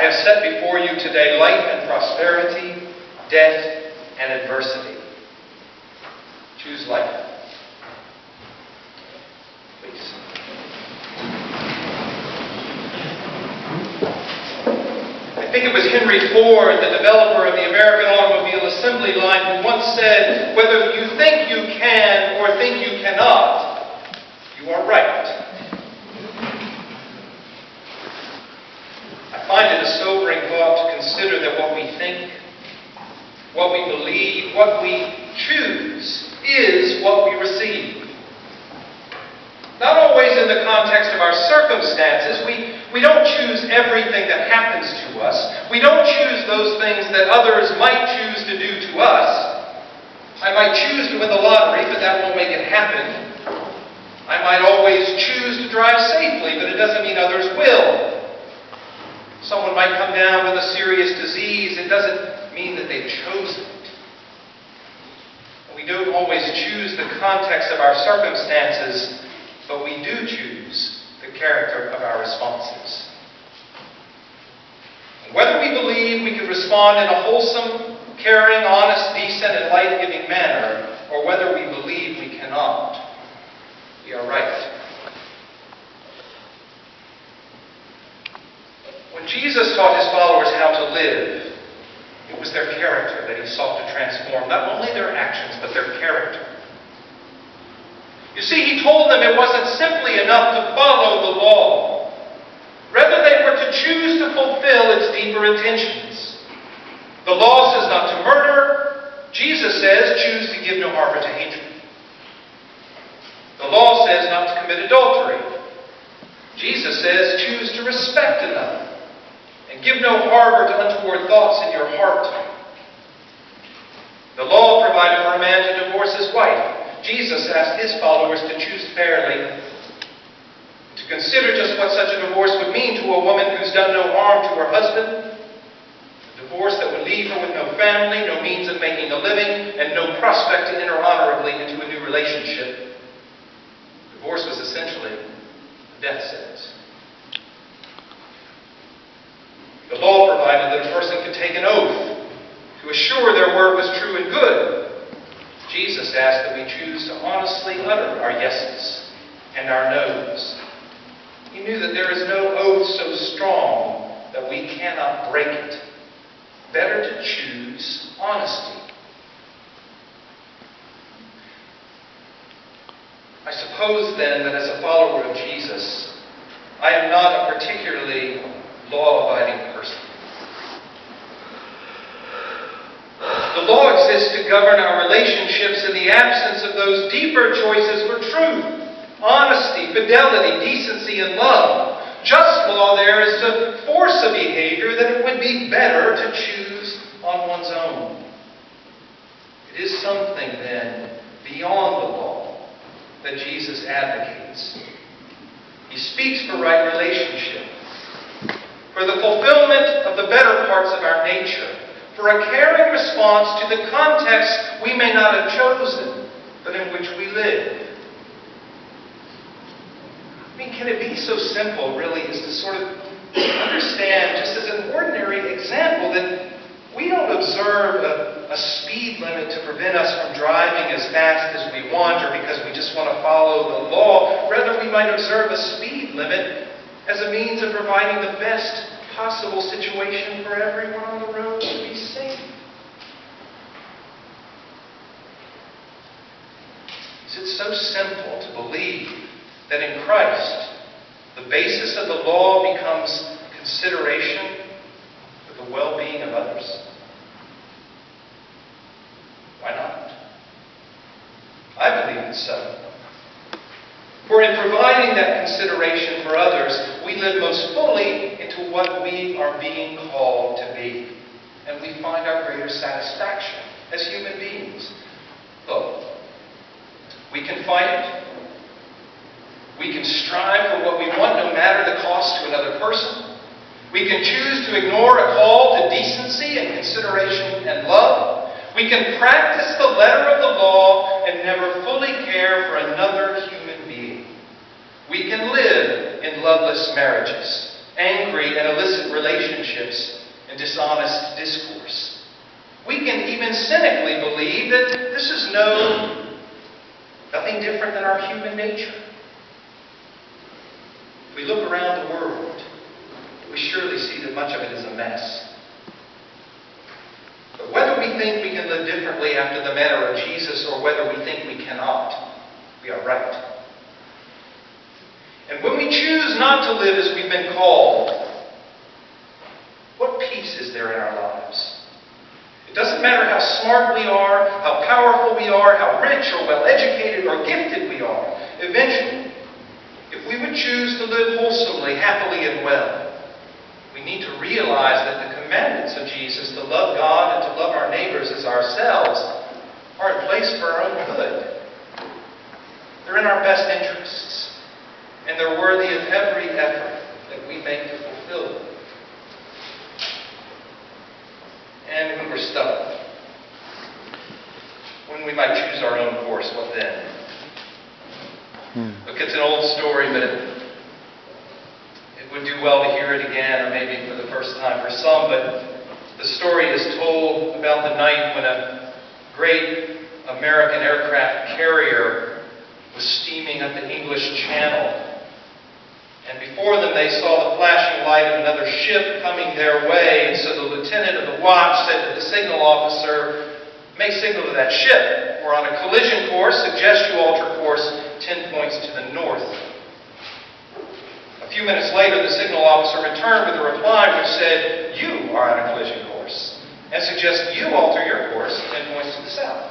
have set before you today life and prosperity, death and adversity. Choose life. Please. I think it was Henry Ford, the developer of the American automobile assembly line, who once said, "Whether you think you can or think you cannot, you are right." I find it a sobering thought to consider that what we think, what we believe, what we choose is what we receive. Not always in the context of our circumstances. We don't choose everything that happens to us. We don't choose those things that others might choose to do to us. I might choose to win the lottery, but that won't make it happen. I might always choose to drive safely, but it doesn't mean others will. Someone might come down with a serious disease. It doesn't mean that they've chosen it. We don't always choose the context of our circumstances, but we do choose the character of our responses. Whether we believe we can respond in a wholesome, caring, honest, decent, and life-giving manner, or whether we believe we cannot, we are right. When Jesus taught his followers how to live, it was their character that he sought to transform. Not only their actions, but their character. You see, he told them it wasn't simply enough to follow the law. Rather, they were to choose to fulfill its deeper intentions. The law says not to murder. Jesus says, choose to give no harbor to hatred. The law says not to commit adultery. Jesus says, choose to respect another. And give no harbor to untoward thoughts in your heart. The law provided for a man to divorce his wife. Jesus asked his followers to choose fairly, to consider just what such a divorce would mean to a woman who's done no harm to her husband, a divorce that would leave her with no family, no means of making a living, and no prospect to enter honorably into a new relationship. Divorce was essentially a death sentence. The law provided that a person could take an oath to assure their word was true and good. Jesus asked that we choose to honestly utter our yeses and our nos. He knew that there is no oath so strong that we cannot break it. Better to choose honesty. I suppose then that as a follower of Jesus, I am not a particularly law-abiding person. The law exists to govern our relationships in the absence of those deeper choices for truth, honesty, fidelity, decency, and love. Just law there is to force a behavior that it would be better to choose on one's own. It is something, then, beyond the law that Jesus advocates. He speaks for right relationship, for the fulfillment of the better parts of our nature, for a caring response to the context we may not have chosen, but in which we live. I mean, can it be so simple, really, as to sort of understand, just as an ordinary example, that we don't observe a speed limit to prevent us from driving as fast as we want, or because we just want to follow the law. Rather, we might observe a speed limit as a means of providing the best possible situation for everyone on the road to be safe. Is it so simple to believe that in Christ, the basis of the law becomes consideration for the well-being of others? Why not? I believe it's so. For in providing that consideration for others, we live most fully into what we are being called to be. And we find our greater satisfaction as human beings. Look, we can fight. We can strive for what we want, no matter the cost to another person. We can choose to ignore a call to decency and consideration and love. We can practice the letter of the law and never fully care for another human being. We can live in loveless marriages angry and illicit relationships, and dishonest discourse. We can even cynically believe that this is nothing different than our human nature. If we look around the world, we surely see that much of it is a mess. But whether we think we can live differently after the manner of Jesus or whether we think we cannot, we are right. And when we choose not to live as we've been called, what peace is there in our lives? It doesn't matter how smart we are, how powerful we are, how rich or well-educated or gifted we are. Eventually, if we would choose to live wholesomely, happily, and well, we need to realize that the commandments of Jesus to love God and to love our neighbors as ourselves are in place for our own good. They're in our best interests, and they're worthy of every effort that we make to fulfill them. And when we're stuck, when we might choose our own course, what then? Look, it's an old story, but it would do well to hear it again, or maybe for the first time for some. But the story is told about the night when a great American aircraft carrier was steaming up the English Channel. And before them they saw the flashing light of another ship coming their way. And so the lieutenant of the watch said to the signal officer, "Make signal to that ship. We're on a collision course. Suggest you alter course 10 points to the north." A few minutes later, the signal officer returned with a reply which said, "You are on a collision course, and suggest you alter your course 10 points to the south."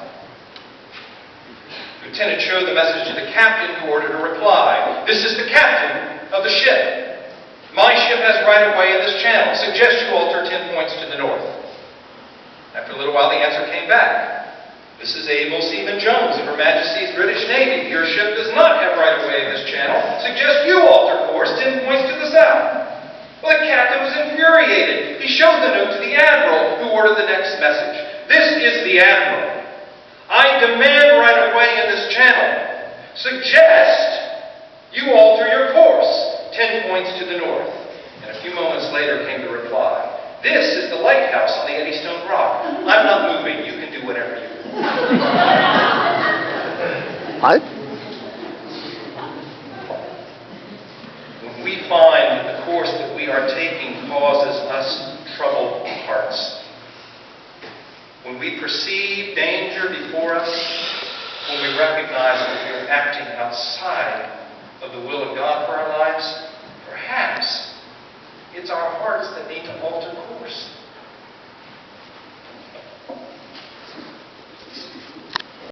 The lieutenant showed the message to the captain, who ordered a reply. "This is the captain of the ship. My ship has right of way in this channel. Suggest you alter 10 points to the north." After a little while, the answer came back. "This is Able Seaman Jones of Her Majesty's British Navy. Your ship does not have right of way in this channel. Suggest you alter course 10 points to the south." Well, the captain was infuriated. He showed the note to the admiral, who ordered the next message. "This is the admiral. I demand right of way in this channel. Suggest you alter your course 10 points to the north." And a few moments later came the reply. "This is the lighthouse on the Eddystone Rock. I'm not moving. You can do whatever you want." When we find that the course that we are taking causes us troubled hearts, when we perceive danger before us, when we recognize that we are acting outside of the will of God for our lives, perhaps it's our hearts that need to alter course.